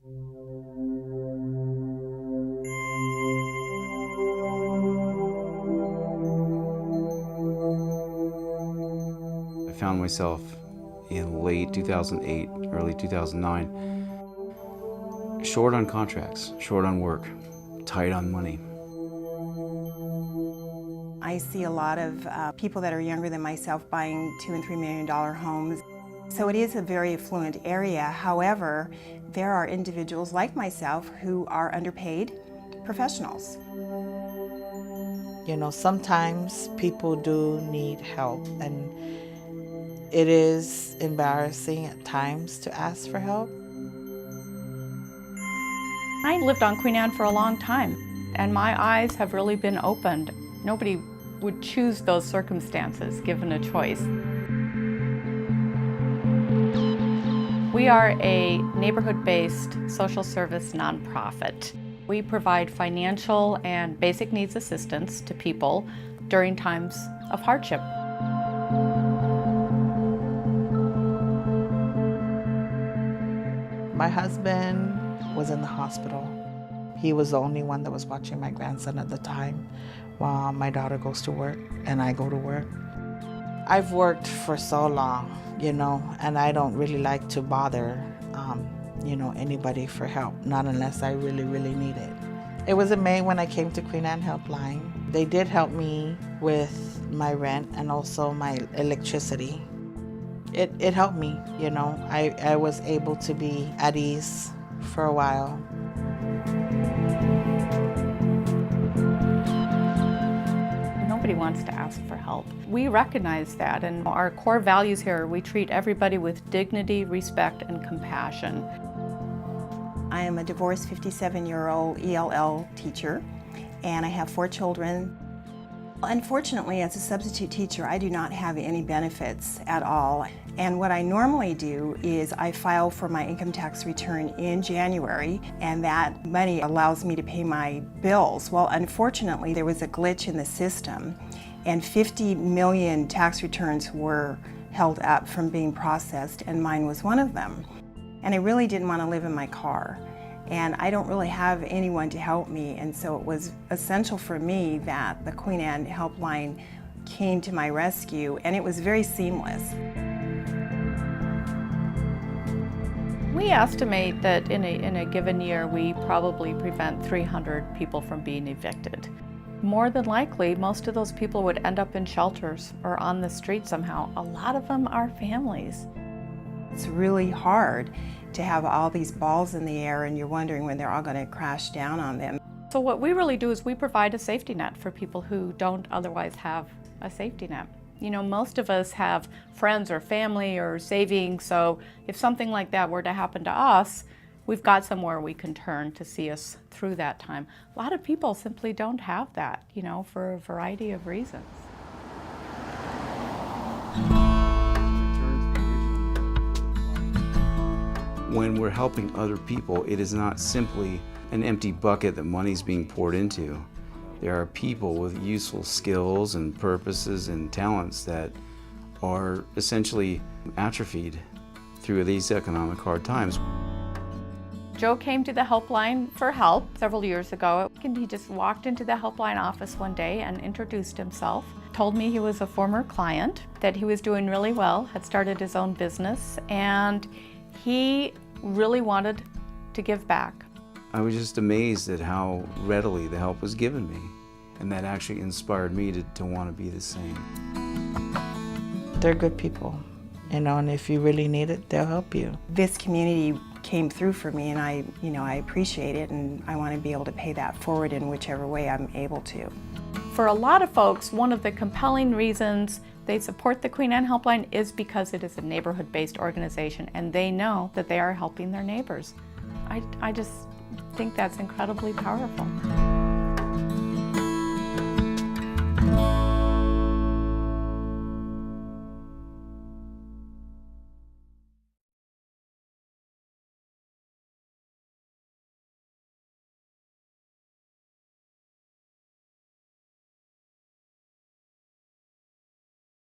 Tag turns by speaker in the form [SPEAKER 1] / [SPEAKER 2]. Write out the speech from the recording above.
[SPEAKER 1] I found myself in late 2008, early 2009, short on contracts, short on work, tight on money.
[SPEAKER 2] I see a lot of people that are younger than myself buying $2 and $3 million homes. So it is a very affluent area. However, there are individuals like myself who are underpaid professionals.
[SPEAKER 3] You know, sometimes people do need help, and it is embarrassing at times to ask for help.
[SPEAKER 4] I lived on Queen Anne for a long time, and my eyes have really been opened. Nobody would choose those circumstances given a choice. We are a neighborhood-based social service nonprofit. We provide financial and basic needs assistance to people during times of hardship.
[SPEAKER 3] My husband was in the hospital. He was the only one that was watching my grandson at the time while my daughter goes to work and I go to work. I've worked for so long, you know, and I don't really like to bother, you know, anybody for help, not unless I really, really need it. It was in May when I came to Queen Anne Helpline. They did help me with my rent and also my electricity. It helped me, you know. I was able to be at ease for a while.
[SPEAKER 4] Nobody wants to ask for help. We recognize that, and our core values here, we treat everybody with dignity, respect, and compassion.
[SPEAKER 2] I am a divorced 57-year-old ELL teacher, and I have 4 children. Unfortunately, as a substitute teacher, I do not have any benefits at all. And what I normally do is I file for my income tax return in January, and that money allows me to pay my bills. Well, unfortunately, there was a glitch in the system, and 50 million tax returns were held up from being processed, and mine was one of them. And I really didn't want to live in my car. And I don't really have anyone to help me, and so it was essential for me that the Queen Anne Helpline came to my rescue, and it was very seamless.
[SPEAKER 4] We estimate that in a given year, we probably prevent 300 people from being evicted. More than likely, most of those people would end up in shelters or on the street somehow. A lot of them are families.
[SPEAKER 2] It's really hard to have all these balls in the air and you're wondering when they're all going to crash down on them.
[SPEAKER 4] So what we really do is we provide a safety net for people who don't otherwise have a safety net. You know, most of us have friends or family or savings, so if something like that were to happen to us, we've got somewhere we can turn to see us through that time. A lot of people simply don't have that, you know, for a variety of reasons.
[SPEAKER 1] When we're helping other people, it is not simply an empty bucket that money's being poured into. There are people with useful skills and purposes and talents that are essentially atrophied through these economic hard times.
[SPEAKER 4] Joe came to the helpline for help several years ago, and he just walked into the helpline office one day and introduced himself. Told me he was a former client, that he was doing really well, had started his own business, and he really wanted to give back.
[SPEAKER 1] I was just amazed at how readily the help was given me, and that actually inspired me to want to be the same.
[SPEAKER 3] They're good people, you know, and if you really need it, they'll help you.
[SPEAKER 2] This community came through for me, and I appreciate it, and I want to be able to pay that forward in whichever way I'm able to.
[SPEAKER 4] For a lot of folks, one of the compelling reasons they support the Queen Anne Helpline is because it is a neighborhood-based organization and they know that they are helping their neighbors. I just think that's incredibly powerful.